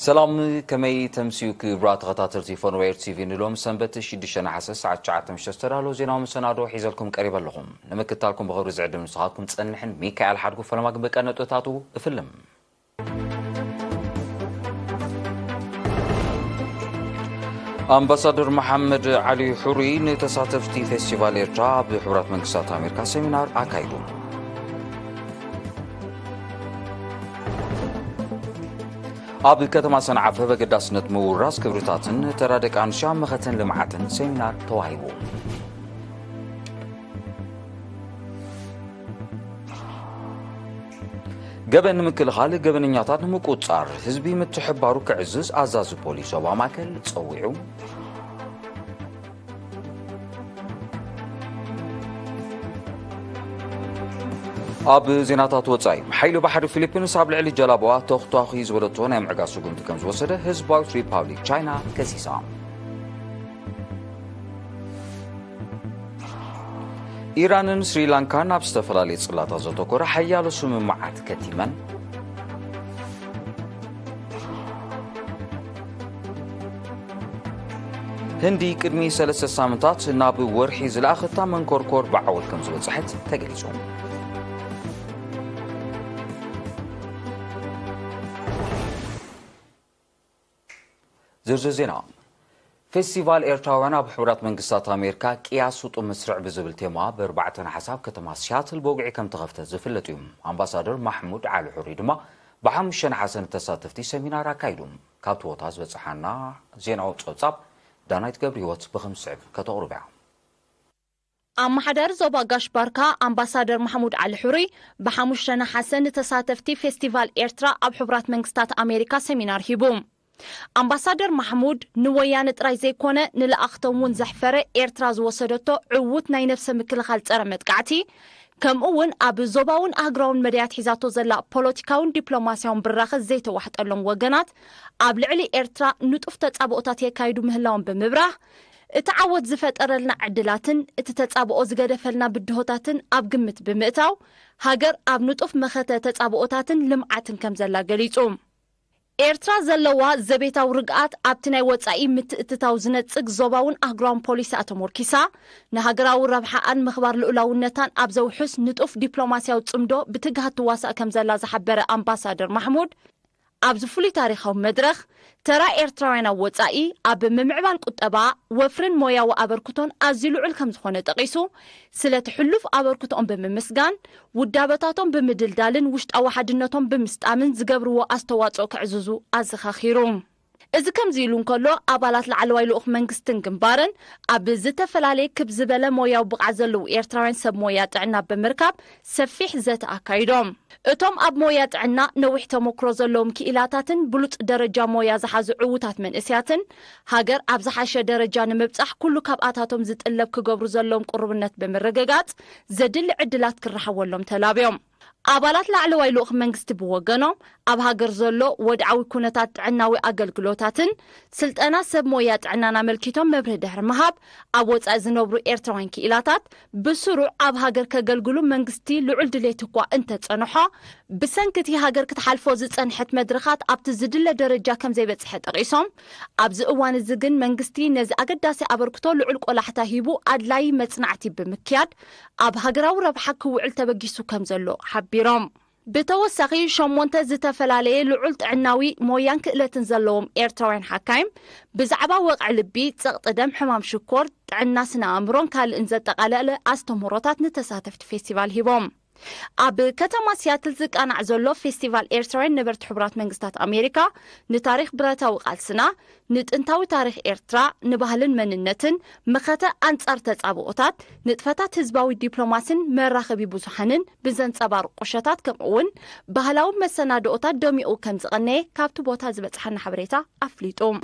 سلام كمي تمسيوك برات غطاتر تليفون وير تي في نلوم سنبت شدشنا حساس ساعة 9 مشترالو زينا مسنادو حيزلكم قريبا لكم لما كتالكم بغور زعد من صحاتكم تصنحن ميكائيل حدكم فلما بك أن توتاتو افلم أمباسادور محمد علي حوري تساتفتي فيستيفال إرترا بحورات منكسات أمريكا سيمينار أكايدو أب الكتما صنعفة بقداسنة موراس كبرتاتن ترادك عن شام مختن لمعتن سيمينار تواهيبو قبن مكل خالق قبن نياتات مكوتصار حزبي متحبارو كعزز أعزاز بوليس وباماكل تصويعو أب زيناتات وصاي حيلو بحر فيلبينوس عبل علي جلابوا تخطاخي زولتونا معقاسو قمت كم زوسده هزباو ريبابليك تشاينا كسيسا إيران سريلانكا نابستفلالي صلاتا زوتوكورا حيالو سممعات كتيمن هندي كدمي 3 سامنتات ناب ورحي زلاختا من كوركور بعول كم زوصحت تقليصو زرزينا فيستيفال إيرتراوانا بحورات منقصات أمريكا قياسو مسرع بزبل تيما ب4 حساب كتما سياتل بوقعي كم تغفت زفلت يوم أمباسادور محمود علي حوري دما بحمشن حسن تساتفتي سمينار أكايدوم كاتوتاز بصحانا زيناو تصوصاب دانايت قبريوت ب5 كتغربع أمحدر زوبا غاشباركا أمباسادور محمود علي حوري بحمشن حسن تساتفتي فيستيفال إيرترا بحورات منقصات أمريكا سمينار هيبوم أمباسادور محمود نويان ترايزي كونه نلأختمون زحفرة إيرتراز وصدتو عوت ناي نفس مكل خالت أرمت قعتي كم أون أبو زوباون أهجرون مديات حيزاتو زلا بوليتيكاون دبلوماسيون براخز زيتو واحد ألون وجنات قبل علي إيرترا نتفتت أبوطات يكايدو مهلاون بمبراه اتعود زفت أرلنا عدلاتن اتتابعو زغدفلنا بدهوتاتن أب قمت بمئتاو هاجر أب نتف مخته تتابعوتاتن لمعاتن كم زلا قليتوم إيرترا زلوا زبيتاو رقات أبتناي وطعي متأتتاو زنتسق زوباون أهجران بوليس أتمور كيسا نهاجراو ربحان مخبار الأولونتان أبزو حس نتقف دبلوماسياو تصمدو بتجهة تواسع كم زلا زحبر أمباسادور محمود أبزو فولي تاريخهم مدرخ ترى إيرتراوينا وطعي أب ممعبان قطبا وفرن مويا وأبركتون أزيلو علكم زخونة تقيسو سلة حلوف أبركتون بممسجان ودابتاتهم بمدلدالن وشت أو حدناتهم بمستأمن زقبرو أستواتو كعزوزو أزخاخيروم إذا كم زيلون كله أبالات العلوي لأخ منقستن جنبارن أبزته فلالي كبزبلة مويا وبقعزلو إيرتراوين سب مويات عنا بمركب سفيح زت أكايدوم اتوم أب مويات عنا نوح تموكروزلوم كإلاتاتن بلوت درجة مويا زحاز عوتات من إسياتن هاجر أبزحاشة درجة نمبتح كله كابقاتاتهم زت اللب كجبرو زلوم قربنت بمرققات زدل عدلات كرحولهم تلابيوم أبالات لعلوي لوخ منقست بوغنو أب هاجر زلو ودعوي كونتات عناوي أقلقلوتاتن سلطانا سب مويات عنانا ملكيتهم مبره دهر مهاب أب وطع زنوبرو إيرتراوين كإلاتات بسروع أب هاجر كقلقلو منقستي لعل دليتكوا انت تنحا بسنكتي هاجر كتحالفو زتنحت مدرخات أب تزدل درجة كم زي بتسحت أغيسهم أب زقوان الزقن منقستي نز أقداسي أبركتو لعل قولا حتى هيبو أدلاي متصنعتي بمكياد أب هاجراو ربحك وعل تبقيسو كم زلو حبيرام بتوسخي شمونتا زتفلالي لعلت عناوي مويان كإلتن زلوم إيرتراوين حكايم بزعبا وقع لبي تسقط دم حمام شكور عنا سنا أمرون كال إنزل تقالة أستمراتات نتساتفت فيستيفال هيبوم أب كتما سياتل زك أنا عزلو فيستيفال إيرتراوين نبرت حبرات منقستات أمريكا نتاريخ براتا وقال سنة نتنتاوي تاريخ إيرترا نبهلن مننتن مخاتا أنصار تتصابقوتات نتفتات هزباوي دبلوماسين مراخبي بوزحانن بزن صبار قشتات كمعون بهلاو مسنادوتات دوميو كم زغني كابتو بوتا زبصحنا حبريتا أفليتوم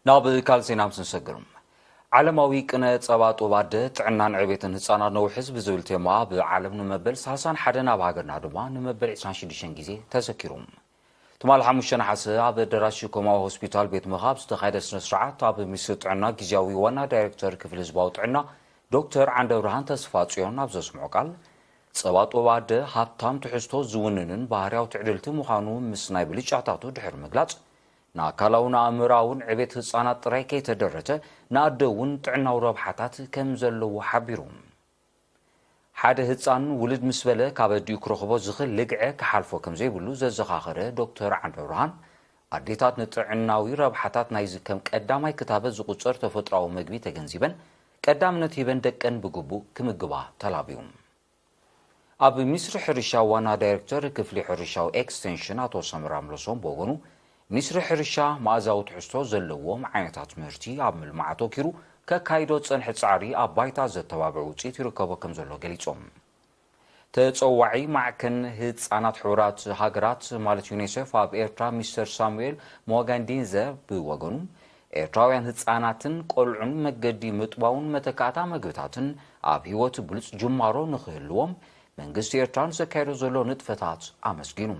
ناب كالسينام سنسجرم ዓለማዊ ቅነ ጸባጦ ባደ ጥዕናን ዕቤትን ህፃናት ነው ህዝብ ዝብል ቴማ ብዓለም ንመበል 31 ኣብ ሃገርና ድማ ንመበል 26 ግዜ ተሰኪሮም ትማል 5 ነሓሰ ኣብ ደራሽ ኮማዊ ሆስፒታል ቤት ምኻብ ዝተኻየደ ስነ ስርዓት ኣብ ሚኒስትሪ ጥዕና ጊዜያዊ ዋና ዳይሬክተር ክፍሊ ህዝባዊ ጥዕና ዶክተር ዓንደ ብርሃን ተስፋጽዮን ኣብ ዘስምዖ ቃል ጸባጦ ባደ ሃብታም ትሕዝቶ ዝውንንን ባህርያዊ ትዕድልቲ ምዃኑ ምስ ናይ ብልጫታቱ ድሕር ምግላጽ ንኣካላውን ኣእምራውን ዕቤት ህፃናት ጥራይ ከይተደረተ ንኣደውን ጥዕናዊ ረብሓታት ከም ዘለዎ ሓቢሩ ሓደ ህፃን ውልድ ምስ በለ ካብ ኣዲኡ ክረኽቦ ዝኽእል ልግዐ ክሓልፎ ከም ዘይብሉ ዘዘኻኸረ ዶክተር ዓንደ ብርሃን ኣዴታት ንጥዕናዊ ረብሓታት ናይዚ ከም ቀዳማይ ክታበት ዝቁፀር ተፈጥሮኣዊ ምግቢ ተገንዚበን ቀዳምነት ሂበን ደቀን ብግቡእ ክምግባ ተላቢዩ ኣብ ሚኒስትሪ ሕርሻ ዋና ዳይሬክተር ክፍሊ ሕርሻዊ ኤክስቴንሽን ኣቶ ሰምራ ምለሶም በወገኑ ሚኒስትሪ ሕርሻ ማእዛዊ ትሕዝቶ ዘለዎም ዓይነታት ምህርቲ ኣብ ምልማዕ ኣተኪሩ ከካይዶ ፀንሒ ፃዕሪ ኣብ ባይታ ዘተባብዑ ውፅኢት ይርከቦ ከም ዘሎ ገሊፆም ተፀዋዒ ማዕከን ህፃናት ሕቡራት ሃገራት ማለት ዩኒሴፍ ኣብ ኤርትራ ሚስተር ሳሙኤል ሞጋንዲንዘ ብወገኑ ኤርትራውያን ህፃናትን ቆልዑን መገዲ ምጥባውን መተካእታ ምግብታትን ኣብ ሂወት ብሉፅ ጅማሮ ንኽህልዎም መንግስቲ ኤርትራን ዘካይዶ ዘሎ ንጥፈታት ኣመስጊኑ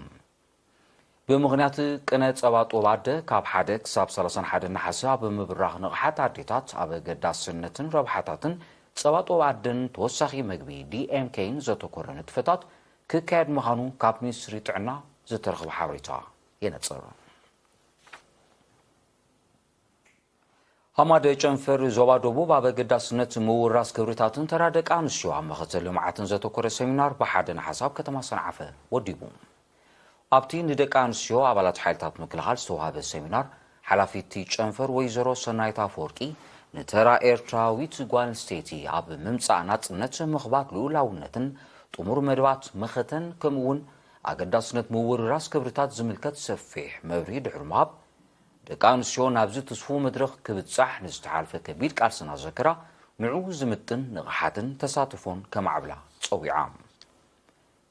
ብምኽንያት ቅነ ጸባጦ ባደ ካብ 1 ክሳብ 31 ነሓሰ ኣብ ምብራኽ ንቕሓት ኣዴታት ኣብ ገዳስነትን ረብሓታትን ጸባጦ ባደን ተወሳኺ ምግቢ ዲኤምኬን ዘተኮረ ንጥፈታት ክካየድ ምዃኑ ካብ ሚኒስትሪ ጥዕና ዝተረኽበ ሓበሬታ የነፅር ሃማደ ጨንፈር ዞባ ደቡብ ኣብ ገዳስነት ምውራስ ክብርታትን ተራ ደቂ ኣንስትዮ ኣብ መኸተል ልምዓትን ዘተኮረ ሰሚናር ብ1 ነሓሰ ኣብ ከተማ ሰንዓፈ ወዲቡ ኣብቲ ንደቂ ኣንስትዮ ኣባላት ሓይልታት ምክልኻል ዝተዋሃበ ሰሚናር ሓላፊቲ ጨንፈር ወይዘሮ ሰናይት ኣፈወርቂ ንተራ ኤርትራዊት ጓል ኣንስተይቲ ኣብ ምምፃእ ናጽነት ምኽባር ልኡላውነትን ጥሙር መድባት መኸተን ከምኡውን ኣገዳስነት ምውርራስ ክብርታት ዝምልከት ሰፊሕ መብርሂ ድሕሪ ምሃብ ደቂ ኣንስትዮ ናብዚ ትስፉ መድረኽ ክብጻሕ ንዝተሓልፈ ከቢድ ቃልስና ዘከራ ንዑ ዝምጥን ንቕሓትን ተሳትፎን ከማዕብላ ፀዊዓ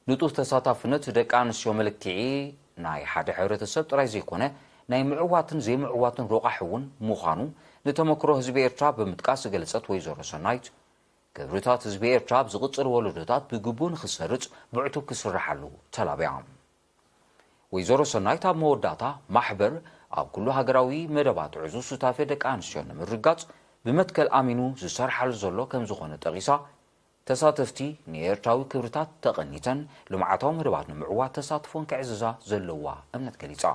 ንጡፍ ተሳታፍነት ደቂ ኣንስትዮ መልክዒ ናይ ሓደ ሕብረተሰብ ጥራይ ዘይኮነ ናይ ምዕዋትን ዘይምዕዋትን ሮቓሕ እውን ምዃኑ ንተመክሮ ህዝቢ ኤርትራ ብምጥቃስ ገለጸት ወይዘሮ ሰናይት ክብርታት ህዝቢ ኤርትራ ብዝቕፅል ወለዶታት ብግቡእ ንኽሰርጽ ብዕቱብ ክስራሓሉ ተላቢዓ ወይዘሮ ሰናይት ኣብ መወዳእታ ማሕበር ኣብ ኩሉ ሃገራዊ መደባት ዕዙዝ ሱታፌ ደቂ ኣንስትዮ ንምርጋጽ ብመትከል ኣሚኑ ዝሰርሓሉ ዘሎ ከም ዝኾነ ጠቒሳ ተሳተፍቲ ንኤርትራዊ ክብርታት ተቐኒተን ልምዓታዊ መደባት ንምዕዋት ተሳትፎን ክዕዝዛ ዘለዋ እምነት ገሊጻ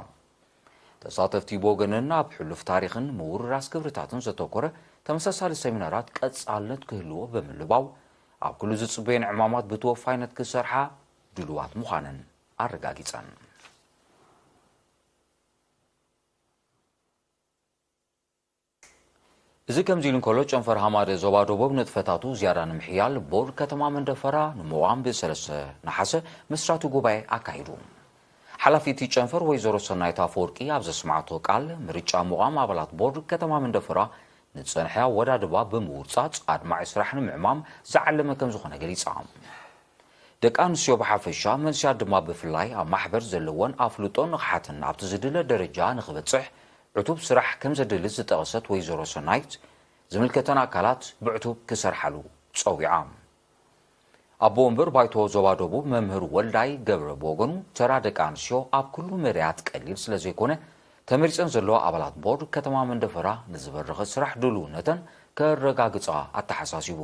ተሳተፍቲ ብወገነን ኣብ ሕሉፍ ታሪኽን ምውርራስ ክብርታትን ዘተኮረ ተመሳሳሊ ሰሚናራት ቀጻልነት ክህልዎ ብምልባው ኣብ ኩሉ ዝጽበየን ዕማማት ብተወፋይነት ክሰርሓ ድልዋት ምዃነን ኣረጋጊጸን እዚ ከምዚ ኢሉ እንከሎ ጨንፈር ሃማደ ዞባ ደቡብ ንጥፈታቱ ዝያዳ ንምሕያል ቦርድ ከተማ መንደፈራ ንምዋም ብ3 ነሓሰ መስራቱ ጉባኤ ኣካይዱ ሓላፊቲ ጨንፈር ወይዘሮ ሰናይት ኣፈወርቂ ኣብ ዘስማዕቶ ቃል ምርጫ ምዋም ኣባላት ቦርድ ከተማ መንደፈራ ንፀንሐ ወዳድባ ብምውፃፅ ኣድማዒ ስራሕ ንምዕማም ዝዓለመ ከም ዝኾነ ገሊጻ ደቂ ኣንስትዮ ብሓፈሻ መንስያት ድማ ብፍላይ ኣብ ማሕበር ዘለዎን ኣፍልጦን ንቕሓትን ኣብቲ ዝድለ ደረጃ ንኽበፅሕ ዕቱብ ስራሕ ከም ዘድልት ዝጠቐሰት ወይዘሮ ሰናይት ዝምልከተን ኣካላት ብዕቱብ ክሰርሓሉ ፀዊዓ ኣቦ ወንበር ባይቶ ዞባ ደቡብ መምህር ወልዳይ ገብረ ብወገኑ ተራ ደቂ ኣንስትዮ ኣብ ኩሉ መርያት ቀሊል ስለ ዘይኮነ ተመሪፀን ዘለዋ ኣባላት ቦርድ ከተማ መንደፈራ ንዝበረኸ ስራሕ ድልውነተን ከረጋግፃ ኣተሓሳሲቡ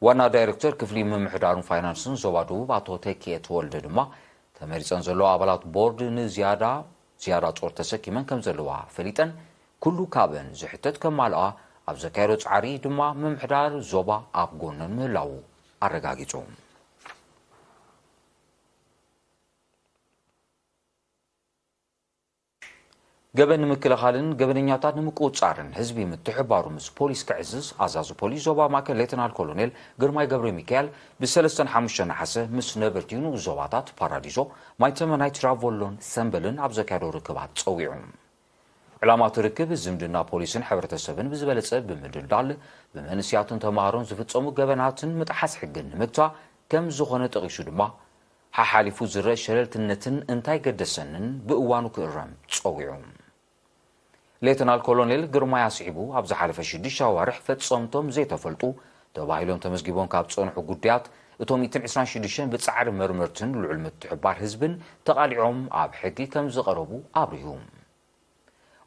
ዋና ዳይሬክተር ክፍሊ ምምሕዳርን ፋይናንስን ዞባ ደቡብ ኣቶ ተኪኤት ወልደ ድማ ተመሪፀን ዘለዋ ኣባላት ቦርድ ንዝያዳ ጾር ተሰኪመን ከም ዘለዋ ፈሊጠን ኩሉ ካብን ዝሕተት ከማልኣ ኣብ ዘካየዶ ጻዕሪ ድማ ምምሕዳር ዞባ ኣብ ጎነን ምህላው ኣረጋጊጹ ገበን ንምክልኻልን ገበነኛታት ንምቁፅጻርን ህዝቢ ምትሕባሩ ምስ ፖሊስ ክዕዝዝ ኣዛዚ ፖሊስ ዞባ ማእከል ሌተናል ኮሎኔል ግርማይ ገብረ ሚካኤል ብ3-5 ነሓሰ ምስ ነበርቲኑ ዞባታት ፓራዲዞ ማይተመናይ ትራቮሎን ሰንበልን ኣብ ዘካየዶ ርክባት ፀዊዑ ዕላማት ርክብ ዝምድና ፖሊስን ሕብረተሰብን ብዝበለጸ ብምድልዳል ብመንስያትን ተማሃሮን ዝፍጸሙ ገበናትን ምጥሓስ ሕግን ንምግታእ ከም ዝኾነ ጠቒሱ ድማ ሓሓሊፉ ዝረአ ሸለልትነትን እንታይ ገደሰንን ብእዋኑ ክእረም ፀዊዑ ليتنال كولونيل ግርማይ አስዒቡ ኣብ ዝሓለፈ 6 ኣዋርሕ ፈጸምቶም ዘይተፈልጡ ተባሂሎም ተመዝጊቦም ካብ ጸንሑ ጉዳያት እቶም 126 ብጻዕሪ መርመርትን ልዑል ምትሕብባር ህዝብን ተቓሊዖም ኣብ ሕጊ ከም ዝቐረቡ ኣብርሁ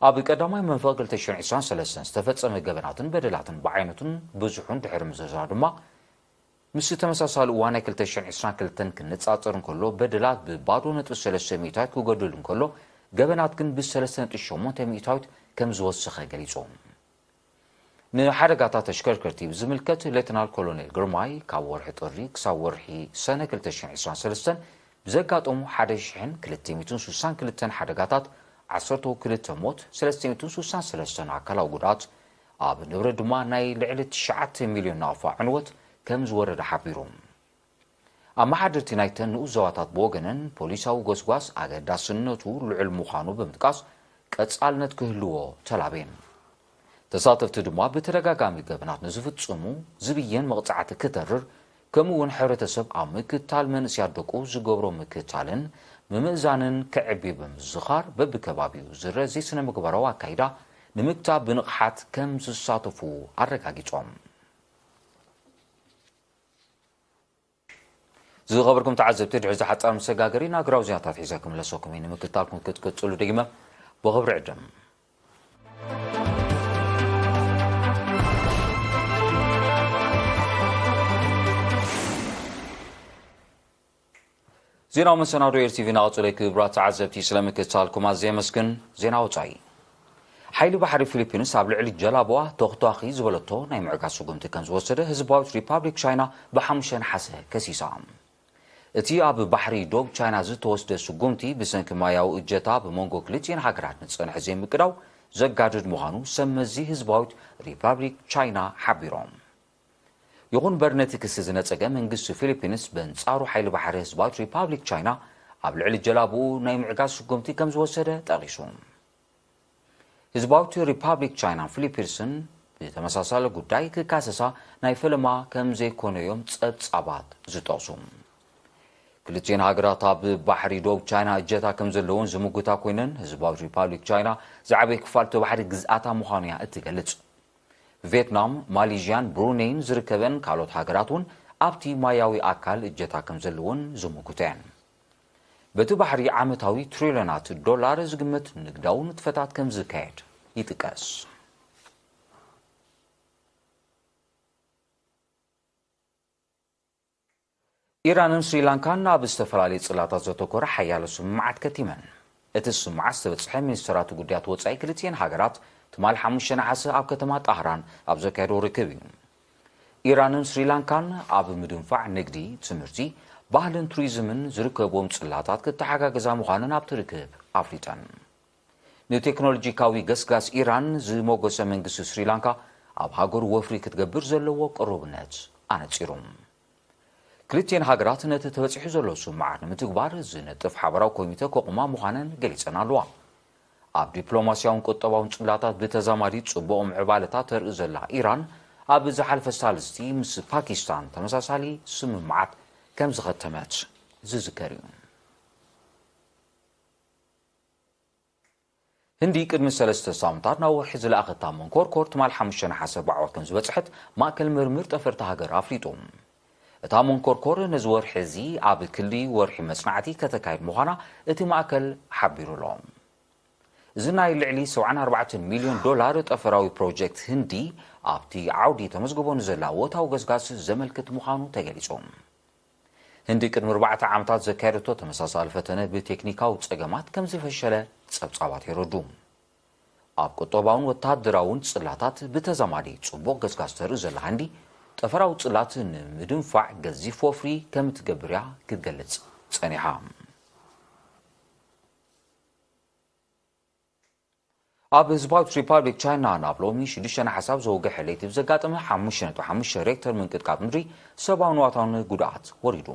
ኣብ ቀዳማይ መንፈቅ 2023 ዝተፈጸመ ገበናትን በደላትን ብዓይነቱን ብዙሑን ድሕሪ ምዝርዛር ድማ ምስ ተመሳሳሊ እዋን 2022 ክንጻጸር እንከሎ በደላት ብባዶ ነጥብ 3 ሚእታዊት ክጎድል እንከሎ ገበናት ግን ብ3.8 ሚእታዊት ከም ዝወሰኸ ገሊጾም ንሓደጋታት ተሽከርከርቲ ብዝምልከት ሌተናል ኮሎኔል ግርማይ ካብ ወርሒ ጥሪ ክሳብ ወርሒ ሰነ 2023 ብዘጋጠሙ 1262 ሓደጋታት 12 ሞት 363 ኣካላዊ ጉድኣት ኣብ ንብረት ድማ ናይ ልዕሊ 9 ሚልዮን ናቕፋ ዕንወት ከም ዝወረደ ሓቢሮም ኣብ መሓድርቲ ናይተን ንኡዘዋታት ብወገነን ፖሊሳዊ ጎስጓስ ኣገዳስነቱ ልዑል ምዃኑ ብምጥቃስ ቀጻልነት ክህልዎ ተላቤን ተሳተፍቲ ድማ ብተደጋጋሚ ገበናት ንዝፍጽሙ ዝብየን መቕጻዕቲ ክተርር ከምኡውን ሕብረተሰብ ኣብ ምክትታል መንእስያት ደቁ ዝገብሮ ምክትታልን ምምእዛንን ክዕቢ ብምዝኻር በብከባቢኡ ዝረዚ ስነ ምግባራዊ ኣካይዳ ንምክታብ ብንቕሓት ከም ዝሳተፉ ኣረጋጊጾም ዝኸበርኩም ተዓዘብቲ ድሕሪ ዝሓጻር መሰጋገሪ ናግራዊ ዜናታት ሒዘ ክምለሰኩም እዩ ንምክትታልኩም ክትቅጽሉ ደጊመ ብኽብሪ ዕድም ዜናው መሰናዶ ኤርቲቪ ናቅጽሎ ክብራት ተዓዘብቲ ስለምክትታልኩም ኣዝየ መስግን ዜና ወጻኢ ሓይሊ ባሕሪ ፊሊፒንስ ኣብ ልዕሊ ጀላቦዋ ተኽቷኺ ዝበለቶ ናይ ምዕጋዝ ስጉምቲ ከም ዝወሰደ ህዝባዊት ሪፓብሊክ ቻይና ብ5 ነሓሰ ከሲሳ እቲ ኣብ ባሕሪ ዶብ ቻይና ዝተወስደ ስጉምቲ ብሰንኪ ማያዊ እጀታ ብመንጎ ክልቲአን ሃገራት ንጸንሐ ዘይምቅዳው ዘጋድድ ምዃኑ ሰመዚ ህዝባዊት ሪፓብሊክ ቻይና ሓቢሮም ይኹን በር ነቲ ክሲ ዝነጸገ መንግስቲ ፊሊፒንስ በንጻሩ ሓይሊ ባሕሪ ህዝባዊት ሪፓብሊክ ቻይና ኣብ ልዕሊ ጀላብኡ ናይ ምዕጋዝ ስጉምቲ ከም ዝወሰደ ጠቒሱ ህዝባዊት ሪፓብሊክ ቻይና ፊሊፒንስን ብተመሳሳለ ጉዳይ ክካሰሳ ናይ ፈለማ ከም ዘይኮነዮም ጸብጻባት ዝጠቕሱ ክልቲአን ሃገራት ኣብ ባሕሪ ዶብ ቻይና እጀታ ከም ዘለውን ዝምጉታ ኮይነን ህዝባዊት ሪፓብሊክ ቻይና ዝዓበየ ክፋል ባሕሪ ግዝኣታ ምዃኑ እያ እትገልጽ ቪየትናም ማሌዥያን ብሩኔይን ዝርከበን ካልኦት ሃገራት እውን ኣብቲ ማያዊ ኣካል እጀታ ከም ዘለውን ዝምጉታ እየን በቲ ባሕሪ ዓመታዊ ትሪልዮናት ዶላር ዝግመት ንግዳዊ ንጥፈታት ከም ዝካየድ ይጥቀስ ኢራንን ስሪላንካን ኣብ ዝተፈላለዩ ጽላታት ዘተኮረ ሓያሎ ስምምዓት ከቲመን እቲ ስምምዓት ዝተበጽሐ ሚኒስትራት ጉዳያት ወጻኢ ክልቲአን ሃገራት ትማል 5 ነሓሰ ኣብ ከተማ ጣህራን ኣብ ዘካየዶ ርክብ እዩ ኢራንን ስሪላንካን ኣብ ምድንፋዕ ንግዲ ትምህርቲ ባህልን ቱሪዝምን ዝርከቦም ጽላታት ክተሓጋገዛ ምዃነን ኣብቲ ርክብ ኣፍሊጠን ንቴክኖሎጂካዊ ገስጋስ ኢራን ዝሞገሰ መንግስቲ ስሪላንካ ኣብ ሃገሩ ወፍሪ ክትገብር ዘለዎ ቅርብነት ኣነጺሩ ክልቲአን ሃገራት ነቲ ተበፂሑ ዘሎ ስምምዓት ንምትግባር ዝነጥፍ ሓበራዊ ኮሚቴ ከቑማ ምዃነን ገሊጸን ኣለዋ ኣብ ዲፕሎማስያውን ቁጠባውን ጽላታት ብተዛማዲ ጽቡቕ ምዕባለታት ተርኢ ዘላ ኢራን ኣብ ዝሓለፈ ሳልስቲ ምስ ፓኪስታን ተመሳሳሊ ስምምዓት ከም ዝኸተመት ዝዝከር እዩ ህንዲ ቅድሚ 3 ሳምንታት ናብ ወርሒ ዝለኣኸታ መንኮርኮር ትማል 5 ነሓሰ ብዓወት ከም ዝበጽሐት ማእከል ምርምር ጠፈርቲ ሃገር ኣፍሊጡ እታ መንኮርኮር ነዚ ወርሒ እዚ ኣብ ክልሊ ወርሒ መጽናዕቲ ከተካይድ ምዃና እቲ ማእከል ሓቢሩ ኣሎ እዚ ናይ ልዕሊ 74 ሚልዮን ዶላር ጠፈራዊ ፕሮጀክት ህንዲ ኣብቲ ዓውዲ ተመዝግቦ ንዘላ ወታዊ ገስጋስ ዘመልክት ምዃኑ ተገሊጹ ህንዲ ቅድሚ 4 ዓመታት ዘካየደቶ ተመሳሳሊ ፈተነ ብቴክኒካዊ ጸገማት ከም ዝፈሸለ ጸብጻባት ይረዱ ኣብ ቁጠባውን ወታደራውን ጽላታት ብተዛማዲ ጽቡቕ ገስጋስ ተርኢ ዘላ ህንዲ ጠፈራዊ ጽላት ንምድንፋዕ ገዚፍ ወፍሪ ከም እትገብር እያ ክትገልጽ ጸኒሓ ኣብ ህዝባዊት ሪፓብሊክ ቻይና ናብ ሎሚ 6 ሓሳብ ዘውግሕ ለይቲ ብዘጋጠመ 5.5 ሬክተር ምንቅጥቃጥ ምድሪ ሰብኣዊ ንዋታውን ጉድኣት ወሪዱ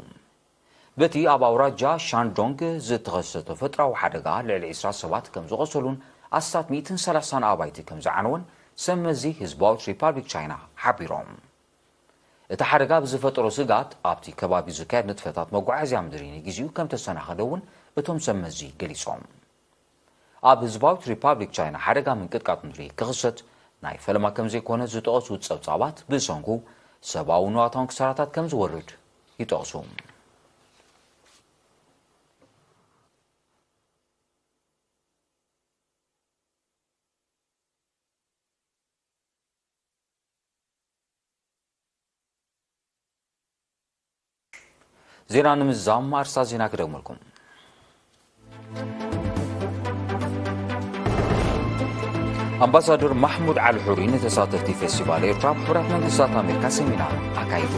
በቲ ኣብ ኣውራጃ ሻንዶንግ ዝተኸሰተ ተፈጥራዊ ሓደጋ ልዕሊ 20 ሰባት ከም ዝቆሰሉን ኣስታት 130 ኣባይቲ ከም ዝዓነወን ሰመዚ ህዝባዊት ሪፓብሊክ ቻይና ሓቢሮም እቲ ሓደጋ ብዝፈጠሮ ስጋት ኣብቲ ከባቢ ዝካየድ ንጥፈታት መጓዓዝያ ምድሪ ንግዚኡ ከም ተሰናኸለ እውን እቶም ሰመዚ ገሊጾም ኣብ ህዝባዊት ሪፓብሊክ ቻይና ሓደጋ ምንቅጥቃጥ ምድሪ ክኽሰት ናይ ፈለማ ከም ዘይኮነ ዝጠቐሱ ጸብጻባት ብሰንኩ ሰብኣዊ ንዋታውን ክሳራታት ከም ዝወርድ ይጠቕሱ። ዜና ንምዛም ኣርሳ ዜና ክደግመልኩም። ኣምባሳደር ማሕሙድ ዓሊ ሑሪ ንተሳተፍቲ ፌስቲቫል ኤርትራ ብሕቡራት መንግስታት ኣሜሪካ ሴሚናር ኣካይዱ።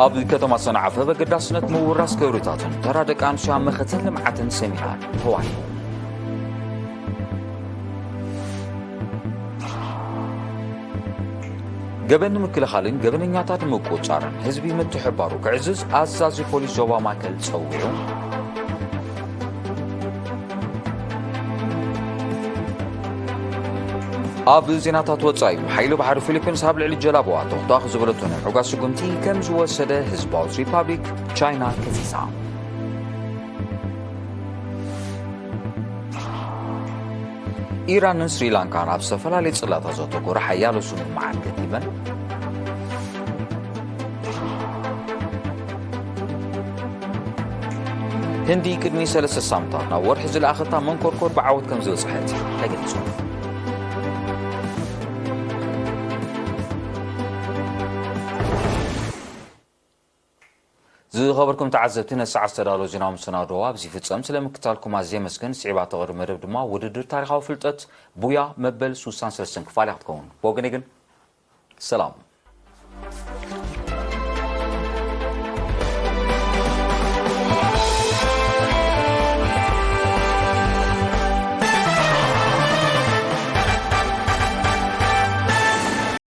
ኣብ ከተማ ሰንዓፈ በገዳስነት ምውራስ ክብርታትን ተራ ደቂ ኣንስትዮ መኸተል ልምዓትን ሴሚናር ተዋሂቡ። ገበን ምክልኻልን ገበነኛታት ምቁጻርን ህዝቢ ምትሕባሩ ክዕዝዝ ኣዛዚ ፖሊስ ዞባ ማእከል ፀዊዑ። ኣብ ዜናታት ወጻኢ ሓይሊ ባሕሪ ፊሊፒንስ ኣብ ልዕሊ ጀላቡዋ ተኽታኽ ዝበለቶ ናይ ሕጓስ ስጉምቲ ከም ዝወሰደ ህዝባዊት ሪፓብሊክ ቻይና ከሲሳ። ኢራንን ስሪላንካን ኣብ ዝተፈላለየ ጽላታት ዘተኮረ ሓያሎ ስምምዓት ገጢመን። ህንዲ ቅድሚ 3 ሳምንታት ናብ ወርሒ ዝለኣኸታ መንኮርኮር ብዓወት ከም ዝበፅሐት ተገሊጹ። ዝኸበርኩም ተዓዘብቲ ነሳዕ ዝተዳለወ ዜናዊ መሰናዶ ኣብዚ ፍጸም ስለምክታልኩም ኣዝየ መስገን ስዒባ ተቐሪ መደብ ድማ ውድድር ታሪኻዊ ፍልጠት ቡያ መበል 63 ክፋል ክትከውን ብወገነይ ግን ሰላም